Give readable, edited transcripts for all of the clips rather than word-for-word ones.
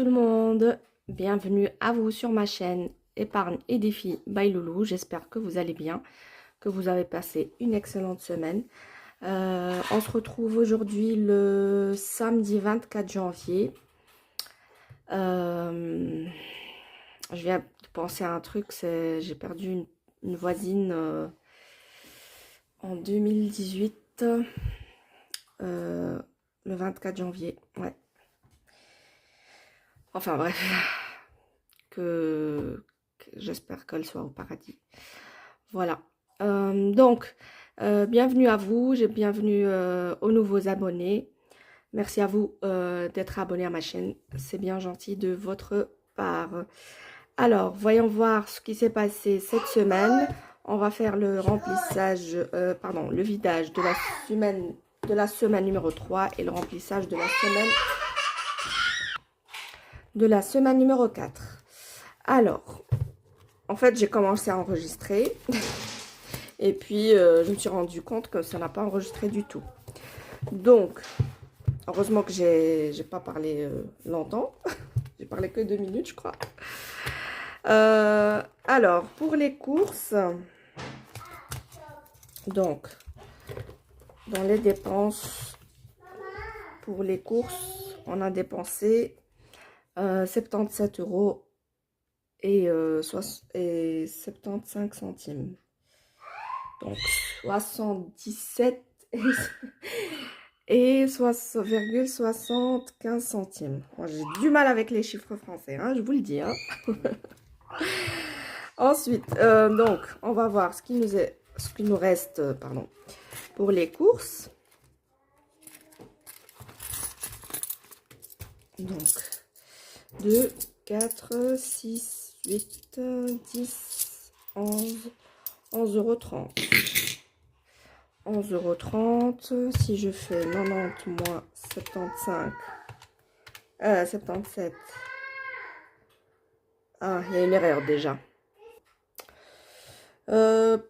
tout le monde, bienvenue à vous sur ma chaîne Épargne et Défis by Loulou. J'espère que vous allez bien, que vous avez passé une excellente semaine. On se retrouve aujourd'hui le samedi 24 janvier. Je viens de penser à un truc, j'ai perdu une voisine en 2018, le 24 janvier, ouais. Enfin bref, que j'espère qu'elle soit au paradis. Voilà. Bienvenue à vous, bienvenue aux nouveaux abonnés. Merci à vous d'être abonnés à ma chaîne. C'est bien gentil de votre part. Alors, voyons voir ce qui s'est passé cette semaine. On va faire le remplissage, le vidage de la semaine numéro 3 et le remplissage de la semaine numéro 4. Alors, en fait, j'ai commencé à enregistrer et puis je me suis rendu compte que ça n'a pas enregistré du tout. Donc, heureusement que j'ai pas parlé longtemps. J'ai parlé que 2 minutes, je crois. Alors, pour les courses, donc, dans les dépenses, pour les courses, on a dépensé 77 € et 75 centimes. Donc 77 et 75 centimes. Moi, j'ai du mal avec les chiffres français, hein, je vous le dis. Hein. Ensuite, donc, on va voir ce qui nous reste pour les courses. Donc, 2, 4, 6, 8, 10, 11, 11,30 €. 11,30 €. Si je fais 90 moins 75, 77. Ah, il y a une erreur déjà. Il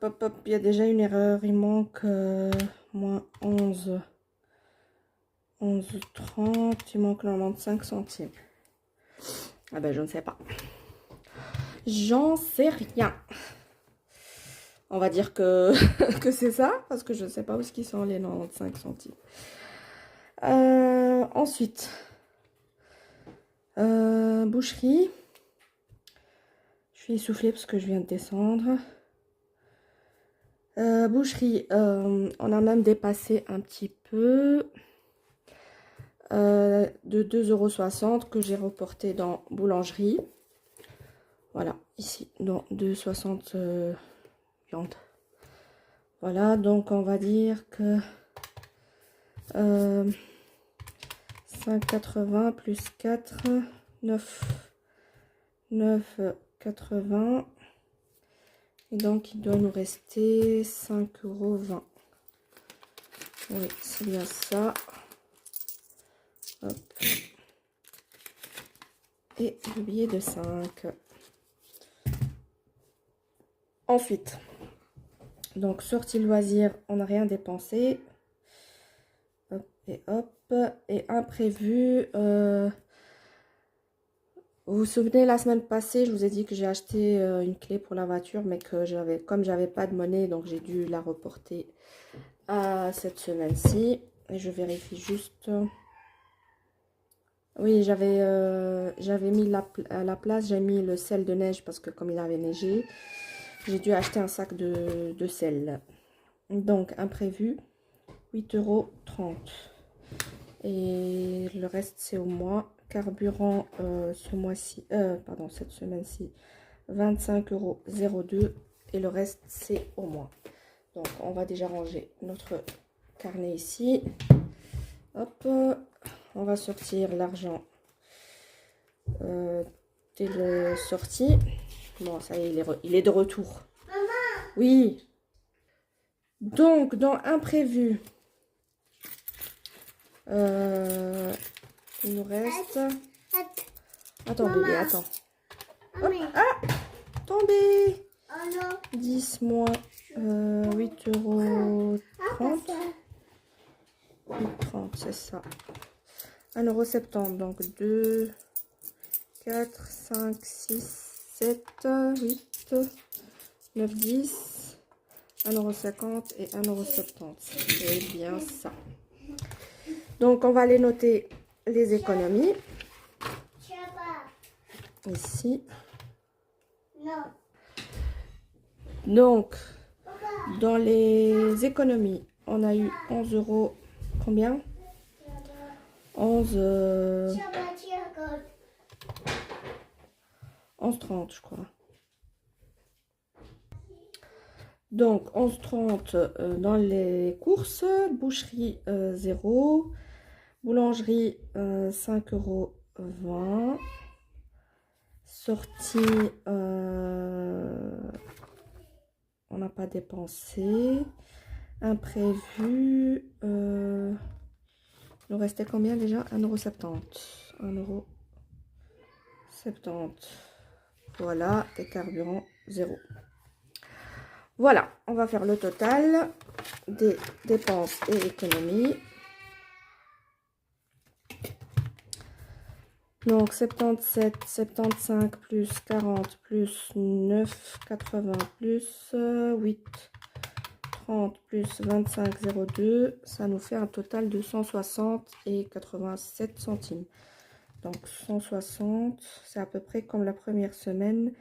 y a déjà une erreur. Il manque moins 11. 11,30. Il manque 95 centimes. Ah ben, je ne sais pas. J'en sais rien. On va dire que, que c'est ça, parce que je ne sais pas où sont les 95 centimes. Ensuite, boucherie. Je suis essoufflée parce que je viens de descendre. Boucherie, on a même dépassé un petit peu. De 2,60 € que j'ai reporté dans boulangerie. Voilà, ici, dans 2,60 viande. Voilà, donc on va dire que 5,80 plus 4, 9,80. Et donc, il doit nous rester 5,20 €. Oui, c'est bien ça. Hop. Et le billet de 5. Ensuite, donc sortie loisir, on n'a rien dépensé. Hop et hop. Et imprévu. Vous vous souvenez, la semaine passée, je vous ai dit que j'ai acheté une clé pour la voiture, mais que comme j'avais pas de monnaie, donc j'ai dû la reporter à cette semaine-ci. Et je vérifie juste. Oui, j'avais mis à la place, j'ai mis le sel de neige parce que comme il avait neigé, j'ai dû acheter un sac de sel. Donc, imprévu, 8,30 €. Et le reste, c'est au mois. Carburant, ce mois-ci, cette semaine-ci, 25,02 €. Et le reste, c'est au mois. Donc, on va déjà ranger notre carnet ici. Hop, on va sortir l'argent dès le sorti. Bon, ça y est, il est de retour. Maman. Oui. Donc, dans imprévu, il nous reste... Attends, maman. Bébé, attends. Hop. Ah, tombé. 10 moins 8,30 €. 8,30 €, c'est ça. 1,70 €, donc 2... 4, 5, 6, 7, 8, 9, 10, 1,50 € et 1,70 €. C'est bien ça. Donc, on va aller noter les économies. Ici. Donc, dans les économies, on a eu 11 €. Combien? 11,30 je crois. Donc 11,30 dans les courses. Boucherie 0. Boulangerie 5,20 €. Sortie, on n'a pas dépensé. Imprévu, il nous restait combien déjà? 1,70 €. 1,70 €. Voilà, et carburant 0. Voilà, on va faire le total des dépenses et économies. Donc 77, 75 plus 40 plus 9, 80 plus 8, 30 plus 25, 0,2. Ça nous fait un total de 160 et 87 centimes. Donc 160, c'est à peu près comme la première semaine.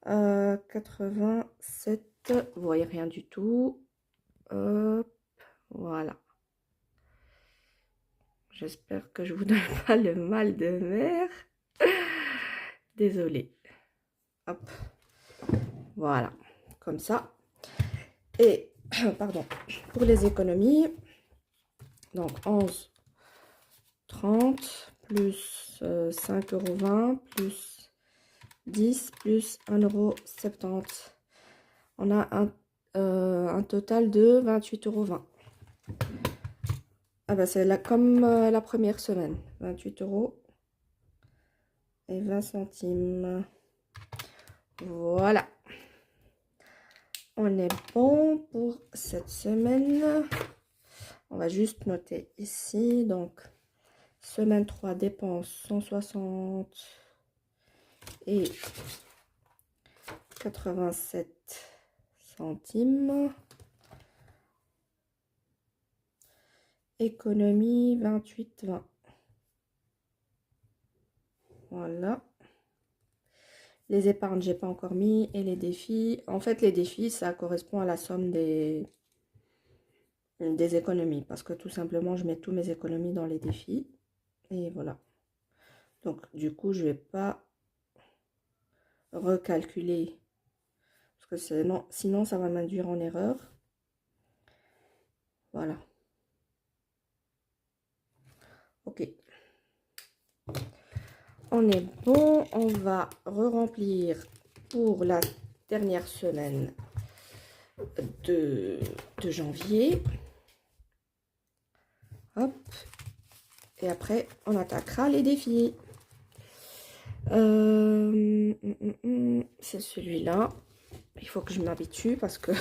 87, vous voyez rien du tout. Hop, voilà. J'espère que je vous donne pas le mal de mer. Désolée. Hop. Voilà. Comme ça. Et, pardon, pour les économies, donc 11,30 plus 5,20 € plus 10 plus 1,70 €. On a un total de 28,20 €. Ah bah c'est comme la première semaine. 28 € et 20 centimes. Voilà. On est bon pour cette semaine. On va juste noter ici. Donc, semaine 3, dépenses 160 et 87 centimes. Économie 28,20. Voilà. Les épargnes, j'ai pas encore mis. Et les défis. En fait, les défis, ça correspond à la somme des économies. Parce que tout simplement, je mets tous mes économies dans les défis. Et voilà. Donc, du coup, je vais pas recalculer. Parce que sinon, ça va m'induire en erreur. Voilà. Ok. On est bon. On va re-remplir pour la dernière semaine de janvier. Hop. Et après, on attaquera les défis. C'est celui-là. Il faut que je m'habitue parce que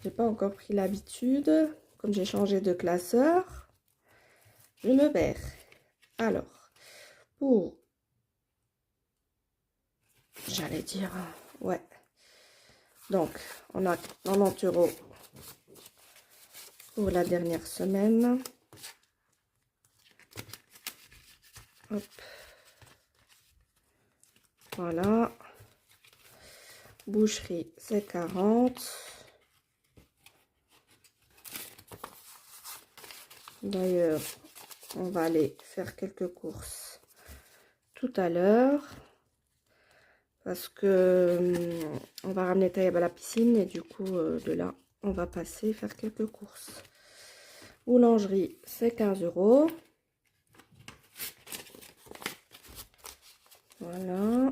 j'ai pas encore pris l'habitude. Comme j'ai changé de classeur, je me perds. Alors, pour... J'allais dire... Ouais. Donc, on a 90 € pour la dernière semaine. Hop. Voilà. Boucherie, c'est 40. D'ailleurs, on va aller faire quelques courses tout à l'heure. Parce que on va ramener Taïeb à la piscine. Et du coup, de là, on va passer faire quelques courses. Boulangerie, c'est 15 €. Voilà.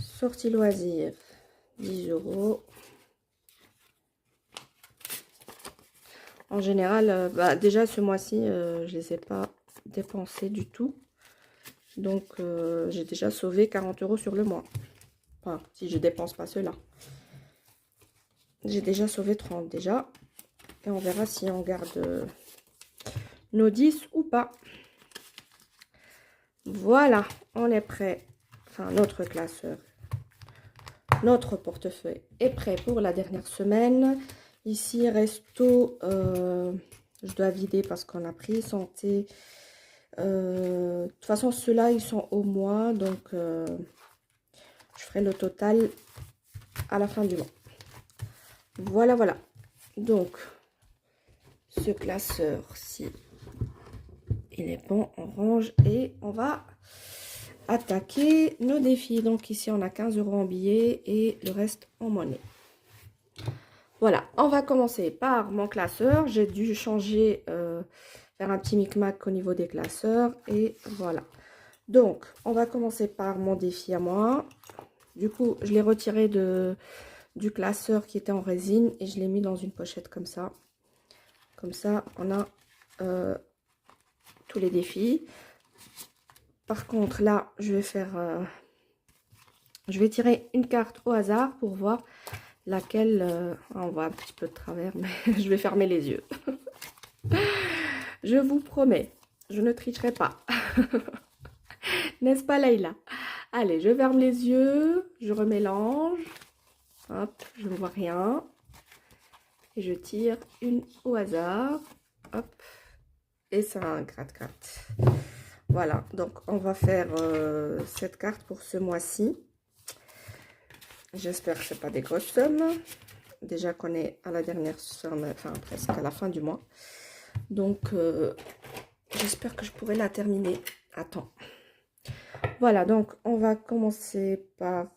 Sortie loisirs, 10 €. En général, déjà ce mois-ci, je les ai pas dépensés du tout. Donc, j'ai déjà sauvé 40 € sur le mois. Enfin, si je dépense pas cela. J'ai déjà sauvé 30 déjà. Et on verra si on garde nos 10 ou pas. Voilà, on est prêt. Enfin, notre classeur, notre portefeuille est prêt pour la dernière semaine. Ici, resto, je dois vider parce qu'on a pris santé. De toute façon, ceux-là, ils sont au mois. Donc, je ferai le total à la fin du mois. Voilà, voilà. Donc, ce classeur-ci, il est bon, on range et on va attaquer nos défis. Donc ici, on a 15 € en billets et le reste en monnaie. Voilà, on va commencer par mon classeur. J'ai dû changer, faire un petit micmac au niveau des classeurs. Et voilà. Donc, on va commencer par mon défi à moi. Du coup, je l'ai retiré du classeur qui était en résine et je l'ai mis dans une pochette comme ça. Comme ça, on a tous les défis. Par contre, là, je vais faire... je vais tirer une carte au hasard pour voir laquelle... on voit un petit peu de travers, mais je vais fermer les yeux. Je vous promets, je ne tricherai pas. N'est-ce pas, Leïla? Allez, je ferme les yeux, je remélange. Hop, je ne vois rien. Et je tire une au hasard. Hop. Et c'est un gratte-gratte. Voilà, donc on va faire cette carte pour ce mois-ci. J'espère que ce n'est pas des grosses sommes. Déjà qu'on est à la dernière somme, enfin presque à la fin du mois. Donc, j'espère que je pourrai la terminer à temps. Voilà, donc on va commencer par...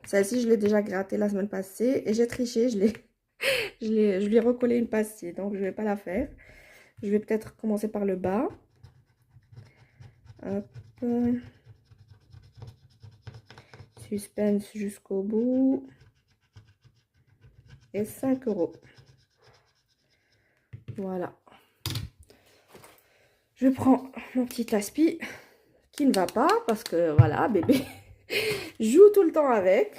celle-ci, je l'ai déjà grattée la semaine passée et j'ai triché, je lui ai recollé une pastille, donc je ne vais pas la faire. Je vais peut-être commencer par le bas. Hop. Suspense jusqu'au bout. Et 5 €. Voilà. Je prends mon petit aspi qui ne va pas parce que voilà, bébé joue tout le temps avec.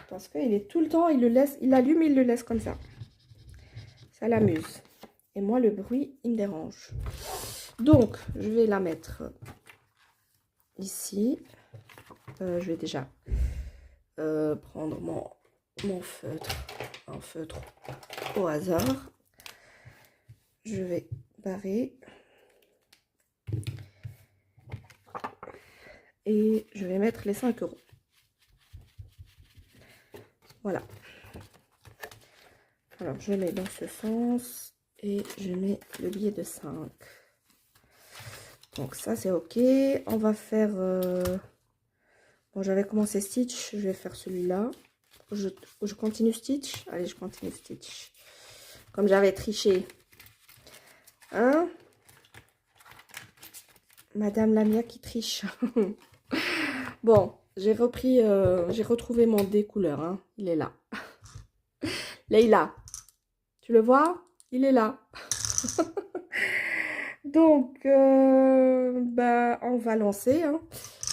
Parce qu'il est tout le temps, il le laisse, il allume, il le laisse comme ça. Ça l'amuse. Et moi, le bruit, il me dérange. Donc, je vais la mettre ici. Je vais déjà prendre mon feutre, un feutre au hasard. Je vais barrer. Et je vais mettre les 5 €. Voilà. Alors, je mets dans ce sens et je mets le billet de 5. Donc, ça, c'est OK. On va faire... Bon, j'avais commencé Stitch. Je vais faire celui-là. Je continue Stitch. Allez, je continue Stitch. Comme j'avais triché. Hein? Madame Lamia qui triche. Bon, j'ai retrouvé mon découleur. Hein. Il est là. Leïla, tu le vois? Il est là. Donc, bah, on va lancer hein,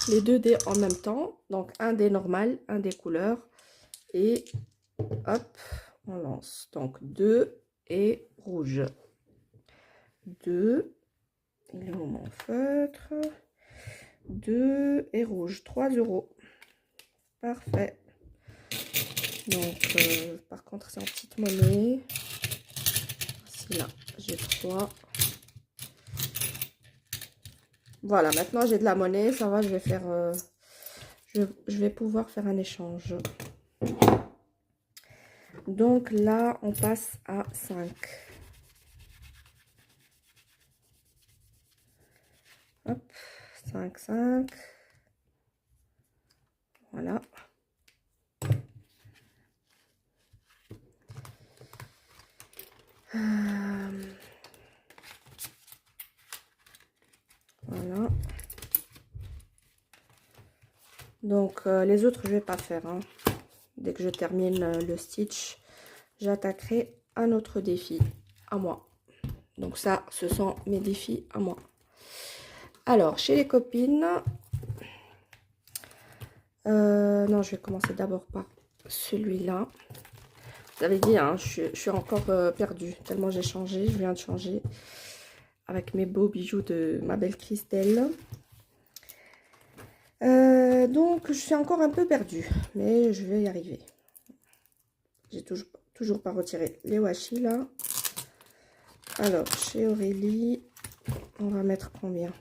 les 2 dés en même temps. Donc, un dé normal, un dé couleur. Et hop, on lance. Donc, 2 et rouge. 2. Il est où mon feutre? 2 et rouge. 3 €. Parfait. Donc, par contre, c'est en petite monnaie. Voici là, j'ai 3. Voilà, maintenant j'ai de la monnaie. Ça va, je vais faire... je vais pouvoir faire un échange. Donc là, on passe à 5. Hop, 5, 5. Voilà. Voilà. Donc, les autres, je vais pas faire. Hein. Dès que je termine le stitch, j'attaquerai un autre défi à moi. Donc ça, ce sont mes défis à moi. Alors, chez les copines... non, je vais commencer d'abord par celui-là. Vous avez dit, hein, je suis encore perdue. Tellement j'ai changé. Je viens de changer. Avec mes beaux bijoux de ma belle Christelle. Donc, je suis encore un peu perdue. Mais je vais y arriver. J'ai toujours pas retiré les washi, là. Alors, chez Aurélie, on va mettre combien?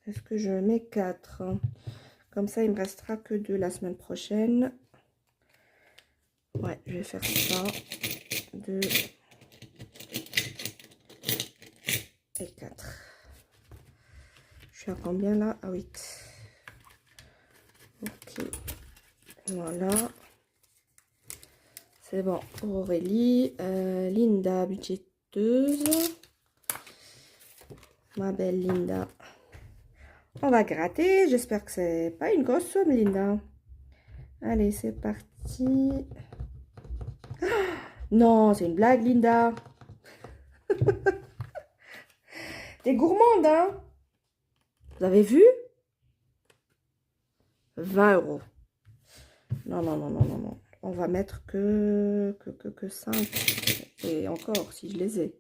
Est-ce que je mets 4? Comme ça, il me restera que 2 la semaine prochaine. Ouais, je vais faire ça. 2 et 4. Je suis à combien là? À 8. Ok. Voilà. C'est bon pour Aurélie. Linda, budgéteuse. Ma belle Linda. On va gratter. J'espère que c'est pas une grosse somme, Linda. Allez, c'est parti. Non, c'est une blague, Linda. T'es gourmande, hein? Vous avez vu? 20 €. Non, non, non, non, non, non. On va mettre que 5. Et encore, si je les ai.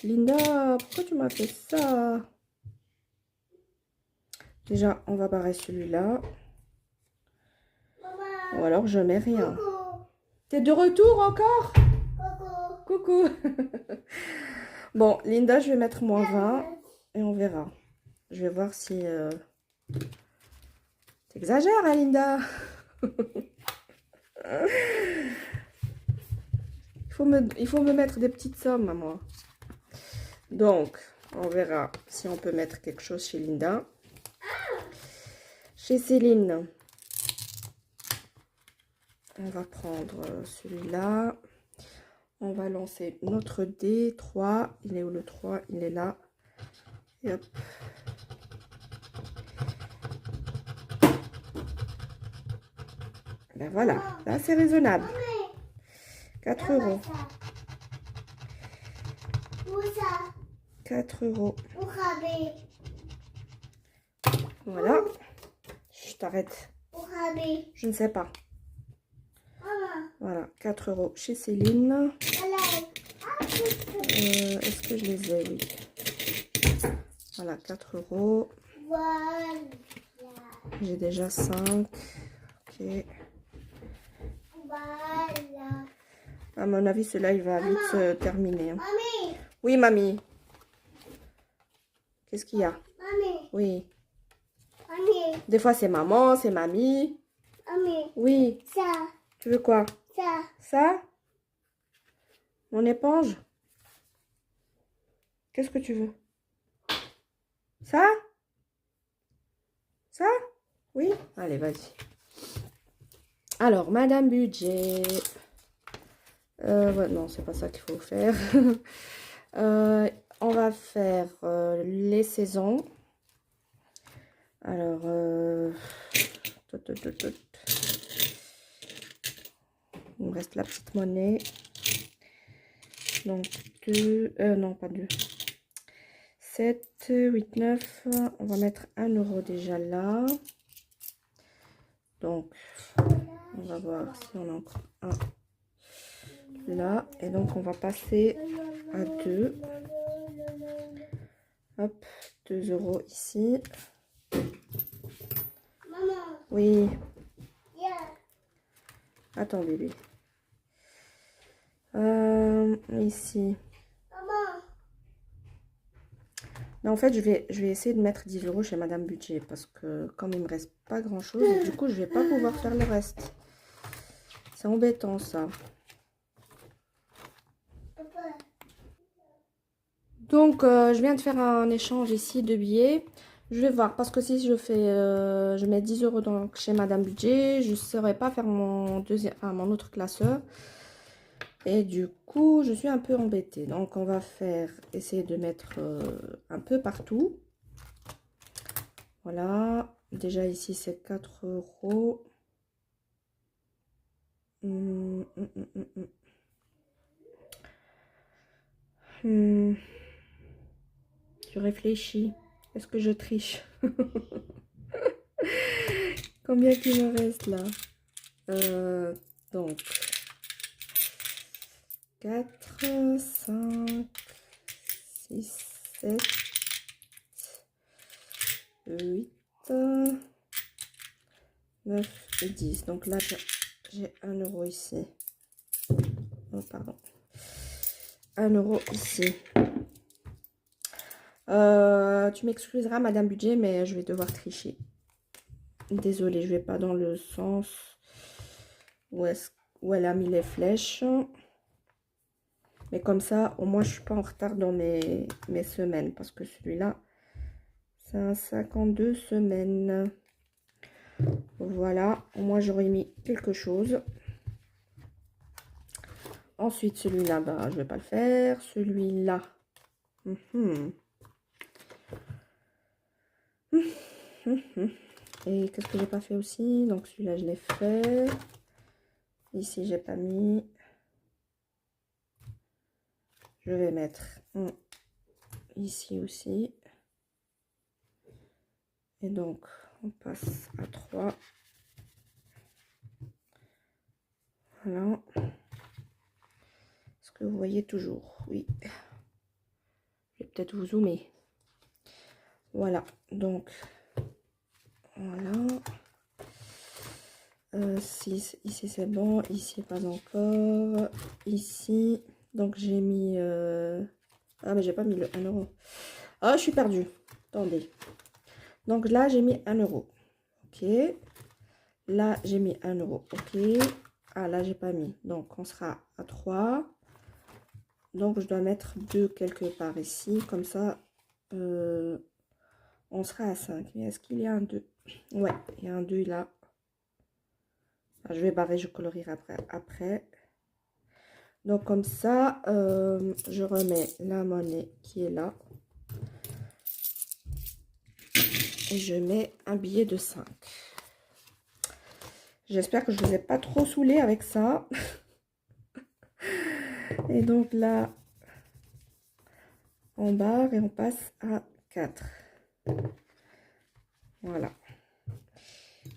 Linda, pourquoi tu m'as fait ça? Déjà, on va barrer celui-là. Ou alors, je mets rien. T'es de retour encore? Coucou. Bon, Linda, je vais mettre -20 et on verra. Je vais voir si... T'exagères, hein, Linda? Il faut me mettre des petites sommes à moi. Donc, on verra si on peut mettre quelque chose chez Linda. Chez Céline, on va prendre celui-là. On va lancer notre dé 3. Il est où le 3? Il est là. Et hop. Ben voilà, là c'est raisonnable. 4 €. 4 €. Voilà. Je t'arrête. Je ne sais pas. Voilà, 4 € chez Céline. Est-ce que je les ai? Oui. Voilà, 4 €. J'ai déjà 5. Ok. À mon avis, cela il va vite se terminer. Hein. Mamie. Oui, mamie. Qu'est-ce qu'il y a? Mamie. Oui. Mamie. Des fois, c'est maman, c'est mamie. Mamie. Oui. Ça. Tu veux quoi? Ça. Ça? Mon éponge? Qu'est-ce que tu veux? Ça? Ça? Oui? Allez, vas-y. Alors, Madame Budget. Ouais, non, c'est pas ça qu'il faut faire. On va faire les saisons. Alors, il me reste la petite monnaie. Donc, 2, non, pas 2. 7, 8, 9. On va mettre 1 € déjà là. Donc, on va voir si on a encore un là. Et donc, on va passer à 2. Hop, 2 € ici. Maman. Oui. Yeah. Attends, bébé. Ici. Maman. Non, en fait, je vais essayer de mettre 10 € chez Madame Budget. Parce que comme il me reste pas grand-chose, du coup, je vais pas pouvoir faire le reste. C'est embêtant, ça. Papa. Donc, je viens de faire un échange ici de billets. Je vais voir, parce que si je fais, je mets 10 € donc chez Madame Budget, je ne saurais pas faire mon deuxième, enfin, mon autre classeur. Et du coup, je suis un peu embêtée. Donc, on va faire, essayer de mettre un peu partout. Voilà. Déjà, ici, c'est 4 €. Je réfléchis. Est-ce que je triche? Combien qu'il me reste là? Donc, 4, 5, 6, 7, 8, 9 et 10. Donc là, j'ai 1 euro ici. Oh, pardon. 1 euro ici. Tu m'excuseras, Madame Budget, mais je vais devoir tricher. Désolée, je vais pas dans le sens où elle a mis les flèches. Mais comme ça, au moins, je suis pas en retard dans mes semaines. Parce que celui-là, c'est un 52 semaines. Voilà, au moins, j'aurais mis quelque chose. Ensuite, celui-là, bah, je vais pas le faire. Celui-là. Et qu'est-ce que j'ai pas fait aussi? Donc celui-là, je l'ai fait. Ici, j'ai pas mis. Je vais mettre un ici aussi. Et donc, on passe à 3. Voilà. Est-ce que vous voyez toujours? Oui. Je vais peut-être vous zoomer. Voilà. Donc, voilà. 6, ici c'est bon, ici pas encore, ici, donc j'ai mis, ah mais j'ai pas mis le 1 euro, ah je suis perdue, attendez, donc là j'ai mis 1 euro, ok, là j'ai mis 1 euro, ok, ah là j'ai pas mis, donc on sera à 3, donc je dois mettre 2 quelque part ici, comme ça, on sera à 5, mais est-ce qu'il y a un 2? Ouais, il y a un 2 là. Je vais barrer, je colorierai après. Donc comme ça, je remets la monnaie qui est là. Et je mets un billet de 5. J'espère que je ne vous ai pas trop saoulé avec ça. Et donc là, on barre et on passe à 4. Voilà.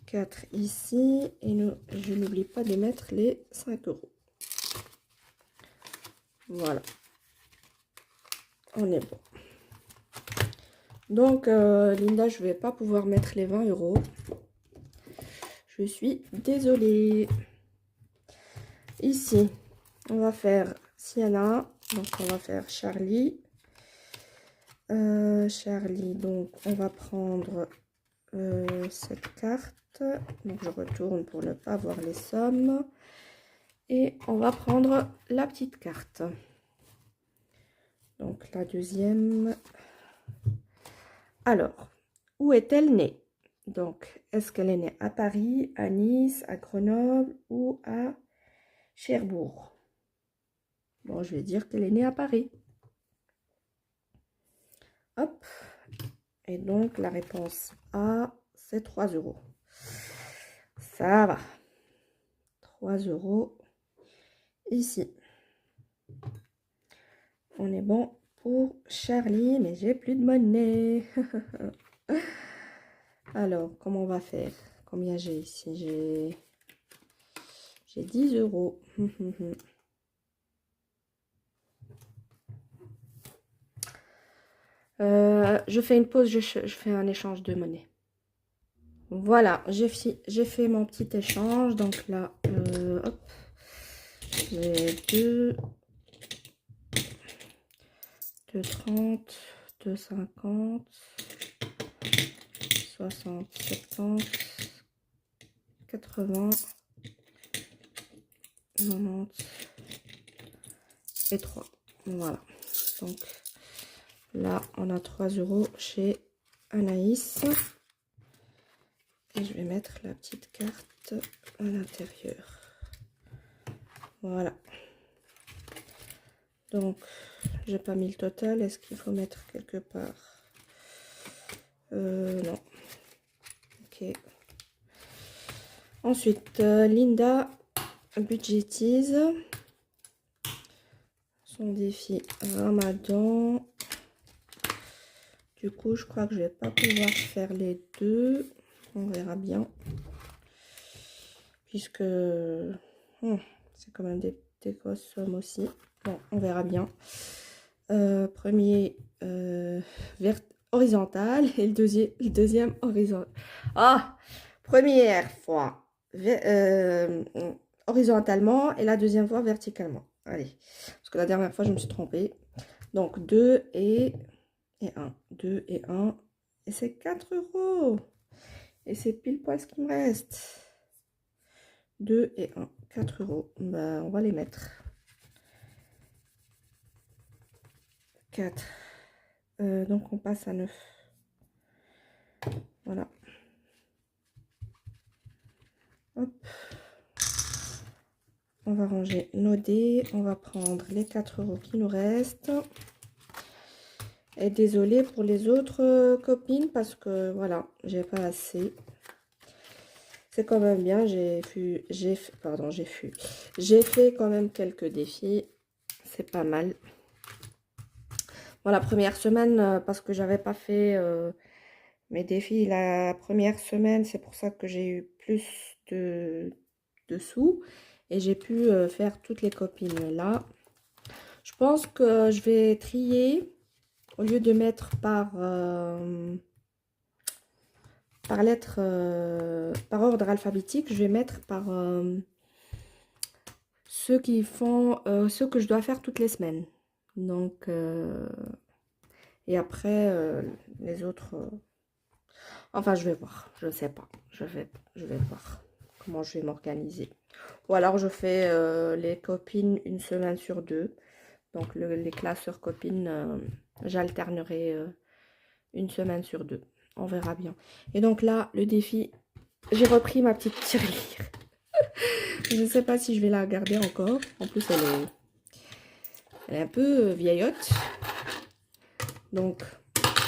4 ici. Et je n'oublie pas de mettre les 5 euros. Voilà. On est bon. Donc, Linda, je ne vais pas pouvoir mettre les 20 euros. Je suis désolée. Ici, on va faire Sienna. Donc, on va faire Charlie. Charlie, donc, on va prendre cette carte. Donc, je retourne pour ne pas voir les sommes. Et on va prendre la petite carte. Donc, la deuxième. Alors, où est-elle née? Donc, est-ce qu'elle est née à Paris, à Nice, à Grenoble ou à Cherbourg? Bon, je vais dire qu'elle est née à Paris. Hop. Et donc, la réponse A, c'est 3 euros. Ça va. 3 euros ici. On est bon pour Charlie, mais j'ai plus de monnaie. Alors, comment on va faire? Combien j'ai ici? J'ai 10 euros. Je fais une pause, je fais un échange de monnaie. Voilà, j'ai fait mon petit échange. Donc là, hop, j'ai 2,30, 2,50, 60, 70, 80, 90 et 3. Voilà. Donc là, on a 3 euros chez Anaïs. Et je vais mettre la petite carte à l'intérieur. Voilà. Donc, j'ai pas mis le total. Est-ce qu'il faut mettre quelque part? Non. Ok. Ensuite, Linda budgétise son défi Ramadan. Du coup, je crois que je vais pas pouvoir faire les deux. On verra bien. puisque c'est quand même des grosses sommes aussi. Bon, on verra bien. Premier horizontal et le deuxième horizontal. Ah, première fois horizontalement et la deuxième fois verticalement. Allez, parce que la dernière fois je me suis trompée. Donc 2 et 1. 2 et 1. Et c'est 4 €. Et c'est pile poil ce qu'il me reste. 2 et 1. 4 €. Ben, on va les mettre. 4. Donc on passe à 9. Voilà. Hop. On va ranger nos dés. On va prendre les 4 € qui nous restent. Et désolée pour les autres copines parce que voilà, j'ai pas assez. C'est quand même bien. J'ai fait quand même quelques défis. C'est pas mal. Bon, la première semaine, parce que j'avais pas fait mes défis la première semaine, c'est pour ça que j'ai eu plus de sous et j'ai pu faire toutes les copines là. Je pense que je vais trier au lieu de mettre par lettre, par ordre alphabétique, je vais mettre par ceux qui font ceux que je dois faire toutes les semaines. Donc et après les autres enfin je vais voir, je ne sais pas, je vais voir comment je vais m'organiser. Ou alors je fais les copines une semaine sur 2. Donc les classeurs copines, j'alternerai une semaine sur 2. On verra bien. Et donc là, le défi, j'ai repris ma petite tirelire. Je ne sais pas si je vais la garder encore. En plus, elle est un peu vieillotte. Donc,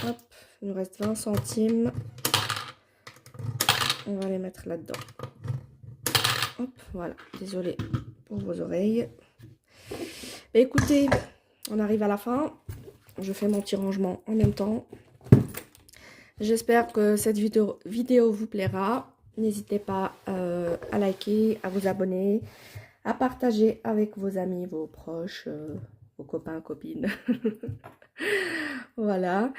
hop, il nous reste 20 centimes. On va les mettre là-dedans. Hop, voilà. Désolée pour vos oreilles. Mais écoutez, on arrive à la fin. Je fais mon petit rangement en même temps. J'espère que cette vidéo vous plaira. N'hésitez pas à liker, à vous abonner, à partager avec vos amis, vos proches, vos copains, copines. Voilà.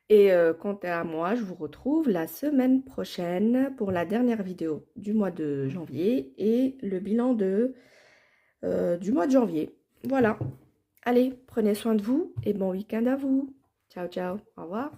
Et quant à moi, je vous retrouve la semaine prochaine pour la dernière vidéo du mois de janvier et le bilan du mois de janvier. Voilà. Allez, prenez soin de vous et bon week-end à vous. Ciao, ciao. Au revoir.